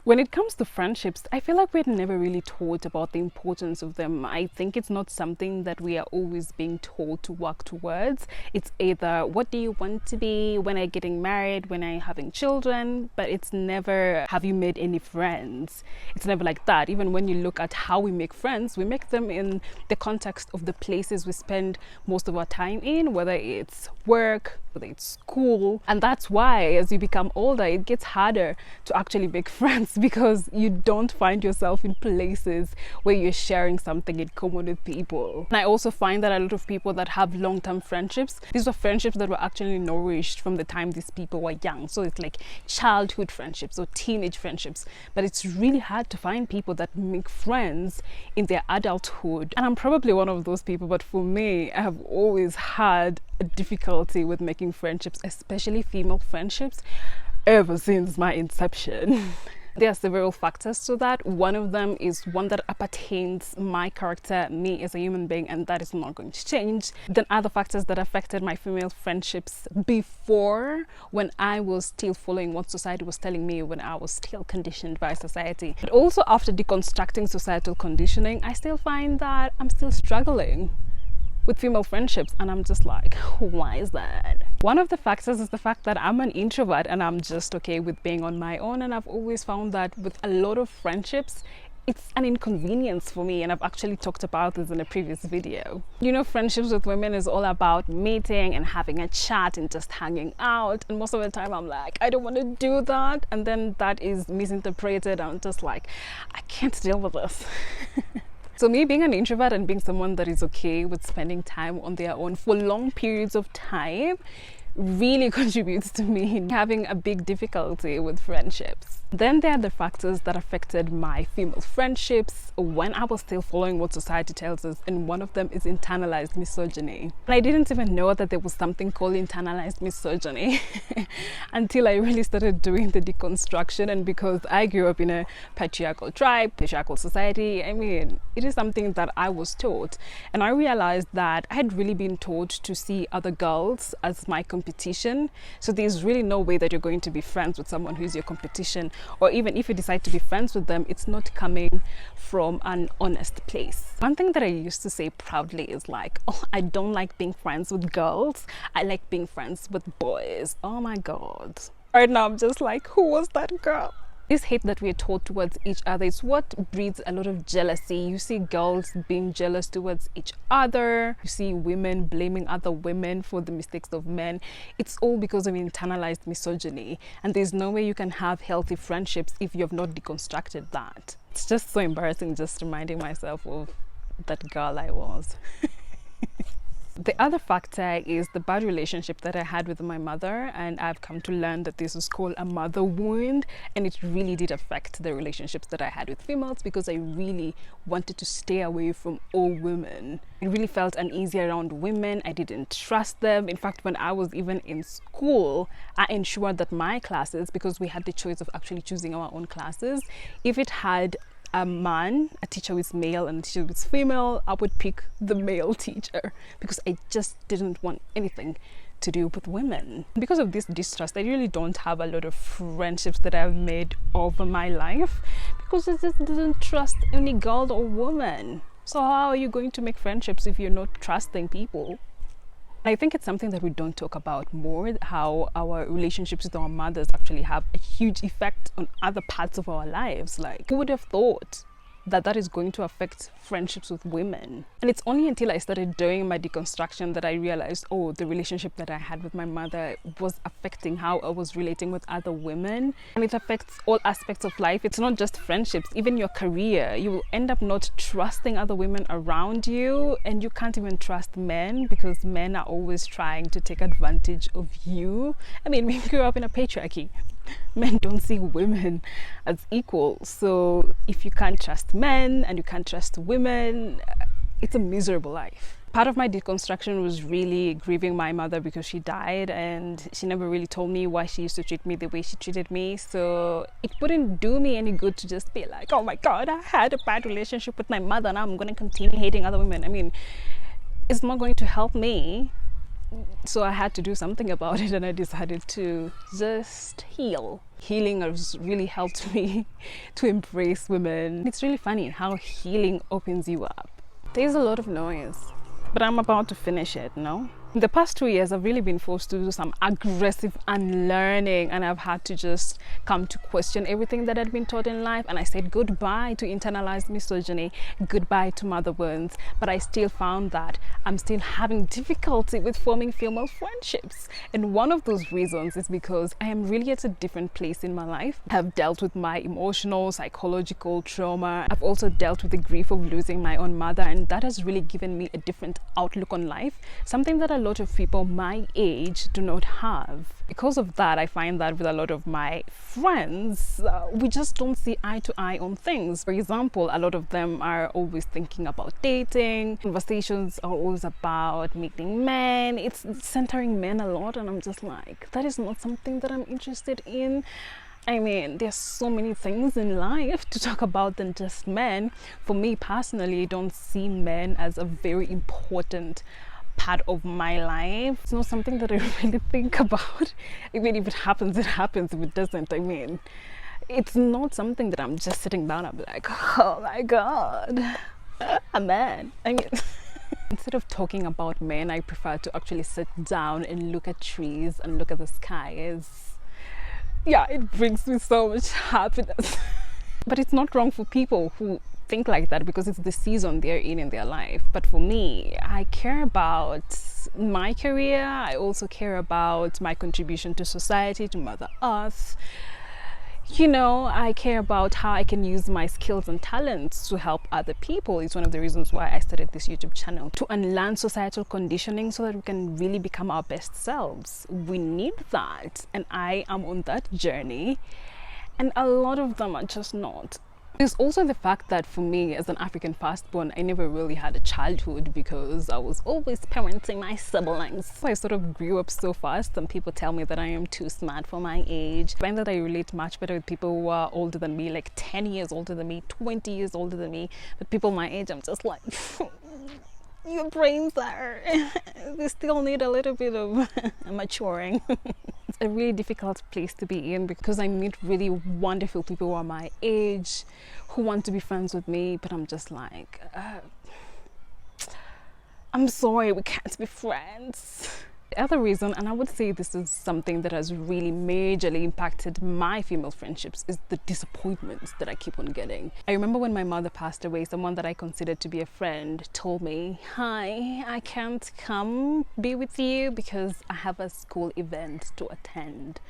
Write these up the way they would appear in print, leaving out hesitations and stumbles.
When it comes to friendships, I feel like we're never really taught about the importance of them. I think it's not something that we are always being told to work towards. It's either what do you want to be when I'm getting married, when I'm having children, but it's never have you made any friends. It's never like that. Even when you look at how we make friends, we make them in the context of the places we spend most of our time in, whether it's work, whether it's school. And that's why as you become older, it gets harder to actually make friends because you don't find yourself in places where you're sharing something in common with people. And I also find that a lot of people that have long-term friendships, these were friendships that were actually nourished from the time these people were young. So it's like childhood friendships or teenage friendships, but it's really hard to find people that make friends in their adulthood. And I'm probably one of those people, but for me, I have always had a difficulty with making friendships, especially female friendships, ever since my inception. There are several factors to that. One of them is one that appertains my character, me as a human being, and that is not going to change. Then other factors that affected my female friendships before, when I was still following what society was telling me, when I was still conditioned by society. But also after deconstructing societal conditioning, I still find that I'm still struggling with female friendships, and I'm just like, why is that? One of the factors is the fact that I'm an introvert and I'm just okay with being on my own, and I've always found that with a lot of friendships it's an inconvenience for me, and I've actually talked about this in a previous video. You know, friendships with women is all about meeting and having a chat and just hanging out, and most of the time I'm like, I don't want to do that, and then that is misinterpreted. I'm just like, I can't deal with this. So me being an introvert and being someone that is okay with spending time on their own for long periods of time really contributes to me having a big difficulty with friendships. Then there are the factors that affected my female friendships when I was still following what society tells us, and one of them is internalized misogyny. And I didn't even know that there was something called internalized misogyny until I really started doing the deconstruction. And because I grew up in a patriarchal tribe, patriarchal society, I mean, it is something that I was taught, and I realized that I had really been taught to see other girls as my competition. So there's really no way that you're going to be friends with someone who's your competition, or even if you decide to be friends with them, it's not coming from an honest place. One thing that I used to say proudly is like, oh, I don't like being friends with girls, I like being friends with boys. Oh my god, right now I'm just like, who was that girl? This hate that we are taught towards each other is what breeds a lot of jealousy. You see girls being jealous towards each other. You see women blaming other women for the mistakes of men. It's all because of internalized misogyny. And there's no way you can have healthy friendships if you have not deconstructed that. It's just so embarrassing just reminding myself of that girl I was. The other factor is the bad relationship that I had with my mother, and I've come to learn that this is called a mother wound, and it really did affect the relationships that I had with females because I really wanted to stay away from all women. I really felt uneasy around women. I didn't trust them. In fact, when I was even in school, I ensured that my classes, because we had the choice of actually choosing our own classes, if it had a man, a teacher who is male and a teacher who is female, I would pick the male teacher because I just didn't want anything to do with women. Because of this distrust, I really don't have a lot of friendships that I've made over my life because I just didn't trust any girl or woman. So how are you going to make friendships if you're not trusting people? I think it's something that we don't talk about more, how our relationships with our mothers actually have a huge effect on other parts of our lives. Like, who would have thought that that is going to affect friendships with women? And it's only until I started doing my deconstruction that I realized, oh, the relationship that I had with my mother was affecting how I was relating with other women. And it affects all aspects of life. It's not just friendships, even your career. You will end up not trusting other women around you, and you can't even trust men because men are always trying to take advantage of you. I mean, we grew up in a patriarchy. Men don't see women as equal. So if you can't trust men and you can't trust women, it's a miserable life. Part of my deconstruction was really grieving my mother because she died, and she never really told me why she used to treat me the way she treated me. So it wouldn't do me any good to just be like, oh my god, I had a bad relationship with my mother, now I'm going to continue hating other women. I mean, it's not going to help me. So I had to do something about it, and I decided to just heal healing has really helped me to embrace women. It's really funny how healing opens you up. There's a lot of noise, but I'm about to finish it, no? In the past 2 years, I've really been forced to do some aggressive unlearning, and I've had to just come to question everything that I'd been taught in life. And I said goodbye to internalized misogyny, goodbye to mother wounds. But I still found that I'm still having difficulty with forming female friendships. And one of those reasons is because I am really at a different place in my life. I've dealt with my emotional, psychological trauma. I've also dealt with the grief of losing my own mother, and that has really given me a different outlook on life, something that a lot of people my age do not have. Because of that, I find that with a lot of my friends, we just don't see eye to eye on things. For example, a lot of them are always thinking about dating. Conversations are always about meeting men. It's centering men a lot, and I'm just like, that is not something that I'm interested in. I mean, there's so many things in life to talk about than just men. For me personally, I don't see men as a very important part of my life. It's not something that I really think about. I mean, if it happens, it happens. If it doesn't, I mean, it's not something that I'm just sitting down and be like, oh my God, a man. I mean, instead of talking about men, I prefer to actually sit down and look at trees and look at the skies. Yeah, it brings me so much happiness. But it's not wrong for people who think like that, because it's the season they're in their life. But for me, I care about my career. I also care about my contribution to society, to Mother Earth. You know, I care about how I can use my skills and talents to help other people. It's one of the reasons why I started this YouTube channel, to unlearn societal conditioning so that we can really become our best selves. We need that, and I am on that journey, and a lot of them are just not. There's also the fact that for me, as an African firstborn, I never really had a childhood because I was always parenting my siblings. I sort of grew up so fast, and people tell me that I am too smart for my age. I find that I relate much better with people who are older than me, like 10 years older than me, 20 years older than me. But people my age, I'm just like, your brains are, they still need a little bit of maturing. It's a really difficult place to be in because I meet really wonderful people who are my age, who want to be friends with me, but I'm just like, I'm sorry, we can't be friends. The other reason, and I would say this is something that has really majorly impacted my female friendships, is the disappointments that I keep on getting. I remember when my mother passed away, someone that I considered to be a friend told me, hi, I can't come be with you because I have a school event to attend.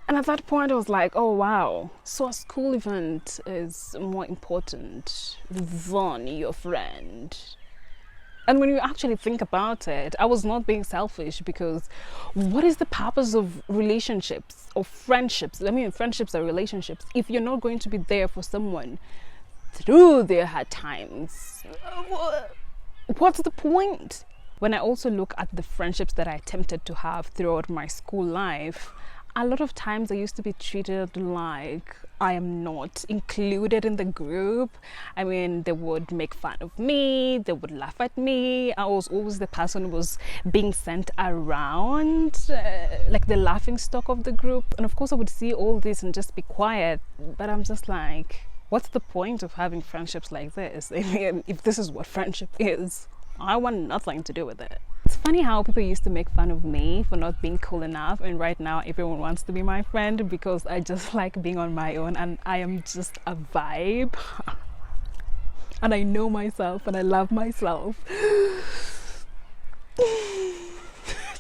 And at that point I was like, oh wow, so a school event is more important than your friend. And when you actually think about it, I was not being selfish, because what is the purpose of relationships or friendships? I mean, friendships are relationships. If you're not going to be there for someone through their hard times, what's the point? When I also look at the friendships that I attempted to have throughout my school life, a lot of times I used to be treated like I am not included in the group. I mean, they would make fun of me, they would laugh at me. I was always the person who was being sent around, like the laughing stock of the group. And of course I would see all this and just be quiet, but I'm just like, what's the point of having friendships like this? I mean, if this is what friendship is, I want nothing to do with it. It's funny how people used to make fun of me for not being cool enough, and right now everyone wants to be my friend because I just like being on my own and I am just a vibe. And I know myself and I love myself.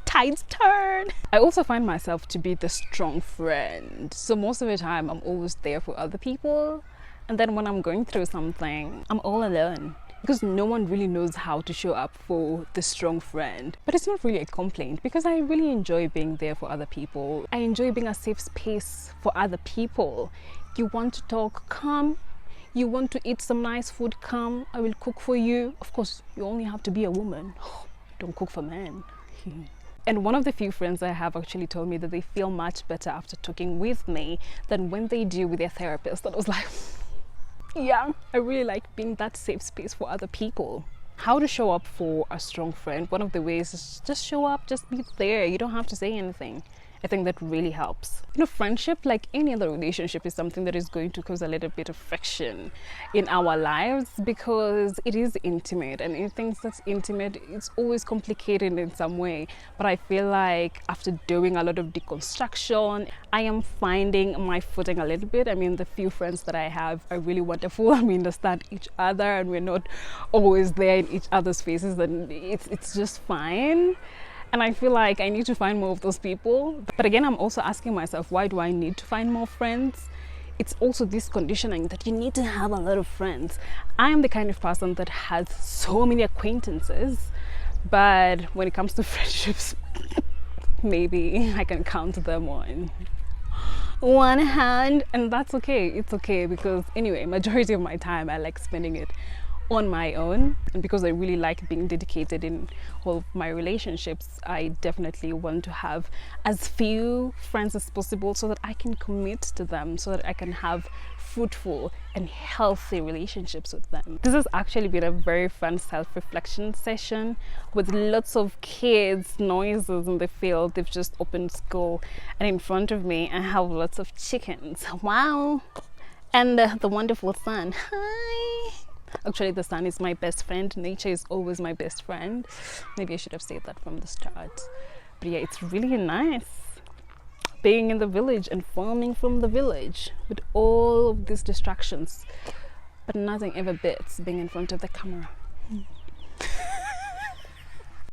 Tides turn. I also find myself to be the strong friend. So most of the time I'm always there for other people, and then when I'm going through something, I'm all alone. Because no one really knows how to show up for the strong friend. But it's not really a complaint, because I really enjoy being there for other people. I enjoy being a safe space for other people. You want to talk, come. You want to eat some nice food, come. I will cook for you. Of course, you only have to be a woman. Don't cook for men. And one of the few friends I have actually told me that they feel much better after talking with me than when they do with their therapist. And I was like, yeah, I really like being that safe space for other people. How to show up for a strong friend? One of the ways is just show up, just be there. You don't have to say anything. I think that really helps. You know, friendship, like any other relationship, is something that is going to cause a little bit of friction in our lives because it is intimate, and anything that's intimate, it's always complicated in some way. But I feel like after doing a lot of deconstruction, I am finding my footing a little bit. I mean, the few friends that I have are really wonderful, and we understand each other, and we're not always there in each other's faces, and it's just fine. And I feel like I need to find more of those people. But again, I'm also asking myself, why do I need to find more friends? It's also this conditioning that you need to have a lot of friends. I am the kind of person that has so many acquaintances, but when it comes to friendships, maybe I can count them on one hand, and that's okay. It's okay, because anyway, majority of my time I like spending it on my own, and because I really like being dedicated in all of my relationships, I definitely want to have as few friends as possible so that I can commit to them, so that I can have fruitful and healthy relationships with them. This has actually been a very fun self-reflection session with lots of kids, noises in the field. They've just opened school, and in front of me I have lots of chickens. Wow. And the wonderful sun. Hi. Actually, the sun is my best friend. Nature is always my best friend. Maybe I should have said that from the start. But yeah, it's really nice being in the village and farming from the village with all of these distractions. But nothing ever beats being in front of the camera.